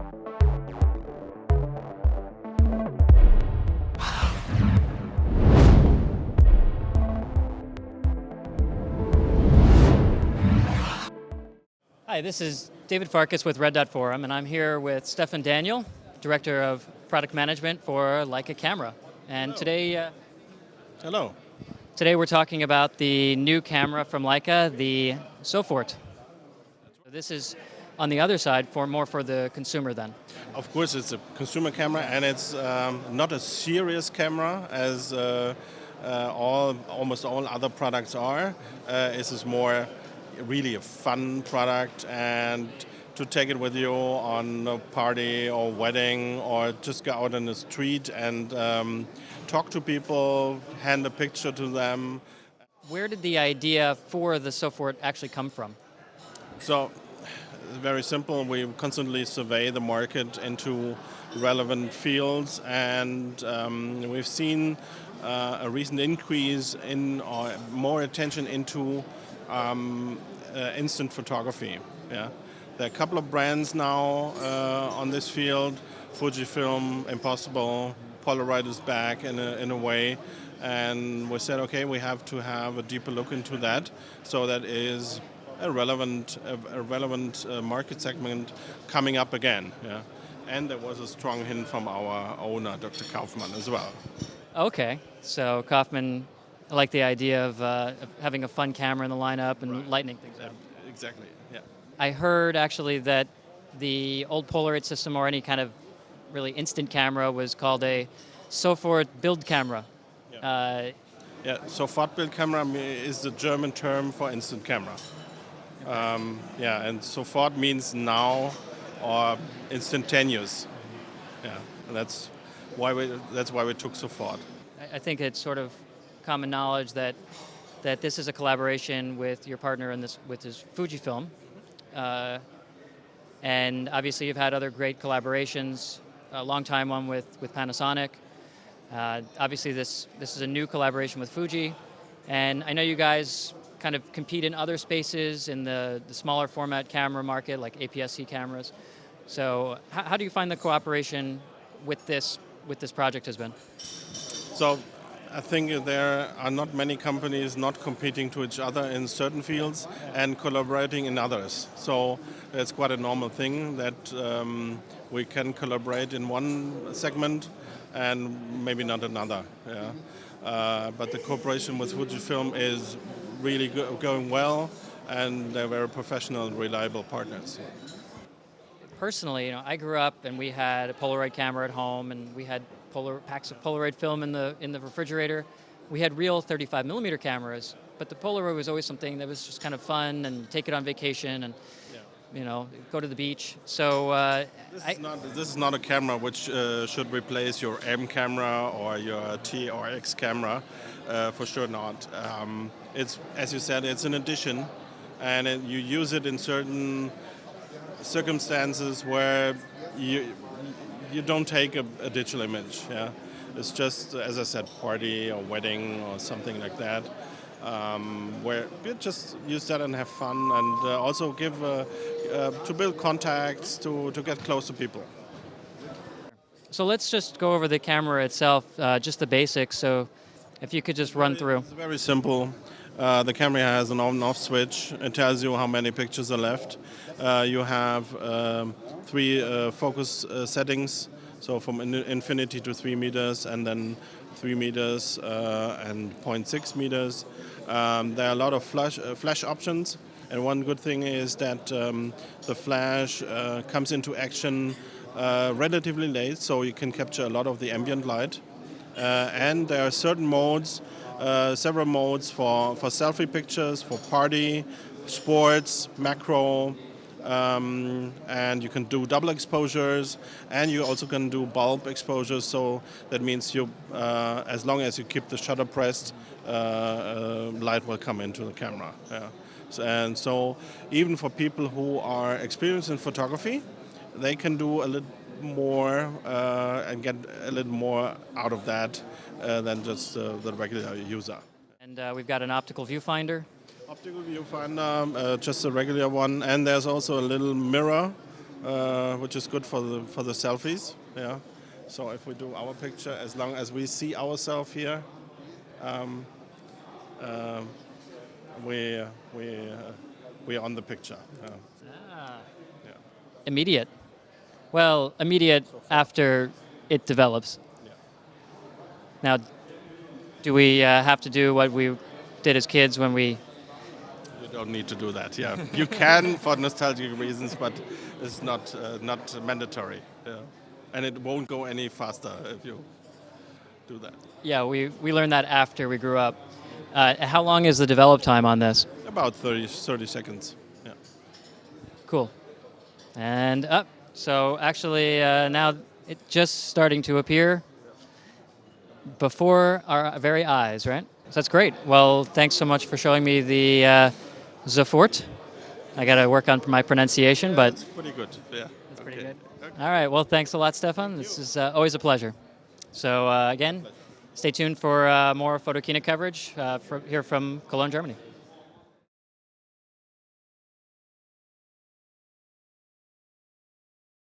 Hi, this is David Farkas with Red Dot Forum, and I'm here with Stefan Daniel, Director of Product Management for Leica Camera. And Hello. Hello. Today we're talking about the new camera from Leica, the Sofort. This is on the other side more for the consumer then. Of course, it's a consumer camera, and it's not a serious camera as almost all other products are. This is more really a fun product, and to take it with you on a party or wedding, or just go out on the street and talk to people, hand a picture to them. Where did the idea for the Sofort actually come from? So, very simple. We constantly survey the market into relevant fields, and we've seen a recent increase in or more attention into instant photography. Yeah, there are a couple of brands now on this field. Fujifilm, Impossible, Polaroid is back in a way, and we said, okay, we have to have a deeper look into that. So that is a relevant market segment coming up again. Yeah, and there was a strong hint from our owner, Dr. Kaufmann, as well. Okay, so Kaufmann liked the idea of having a fun camera in the lineup and lightening things up. Exactly, yeah. I heard actually that the old Polaroid system or any kind of really instant camera was called a Sofort build camera. Yeah, Sofort build camera is the German term for instant camera. And Sofort means now or instantaneous. Yeah, and that's why we took Sofort. I think it's sort of common knowledge that this is a collaboration with your partner in this, with his Fujifilm, and obviously you've had other great collaborations. A long time one with Panasonic. Obviously this is a new collaboration with Fuji, and I know you guys kind of compete in other spaces in the smaller format camera market, like APS-C cameras. So how do you find the cooperation with this project has been? So I think there are not many companies not competing to each other in certain fields and collaborating in others. So it's quite a normal thing that we can collaborate in one segment and maybe not another. Yeah. But the cooperation with Fujifilm is really going well, and they're very professional and reliable partners. Personally, I grew up and we had a Polaroid camera at home, and we had packs of Polaroid film in the refrigerator. We had real 35mm cameras, but the Polaroid was always something that was just kind of fun, and take it on vacation and go to the beach. So this is not a camera which should replace your M camera or your T or X camera, for sure not. It's, as you said, it's an addition, and you use it in certain circumstances where you don't take a digital image. Yeah, it's just, as I said, party or wedding or something like that, where you just use that and have fun, and also give to build contacts, to get close to people. So let's just go over the camera itself, just the basics. So if you could just run through. It's very simple. The camera has an on-off switch. It tells you how many pictures are left. You have 3 focus settings, so from infinity to 3 meters, and then 3 meters and 0.6 meters. There are a lot of flash options, and one good thing is that the flash comes into action relatively late, so you can capture a lot of the ambient light. And there are certain modes, several modes for selfie pictures, for party, sports, macro, and you can do double exposures, and you also can do bulb exposures. So that means you, as long as you keep the shutter pressed, light will come into the camera. Yeah. And so even for people who are experienced in photography, they can do a little more and get a little more out of that than just the regular user. And we've got an optical viewfinder. Optical viewfinder, just a regular one, and there's also a little mirror which is good for the selfies. Yeah. So if we do our picture, as long as we see ourselves here, we're on the picture. Yeah. Immediate. Well, immediate after it develops. Yeah. Now, do we have to do what we did as kids when we... You don't need to do that. Yeah, you can for nostalgic reasons, but it's not mandatory. Yeah. And it won't go any faster if you do that. Yeah, we learned that after we grew up. How long is the develop time on this? About 30 seconds. Yeah. Cool. And up. So actually now it's just starting to appear before our very eyes, right? So that's great. Well, thanks so much for showing me the Sofort. I got to work on my pronunciation, but... It's pretty good, yeah. That's pretty good. Okay. All right, well, thanks a lot, Stefan. This is always a pleasure. So again, stay tuned for more Photokina coverage here from Cologne, Germany.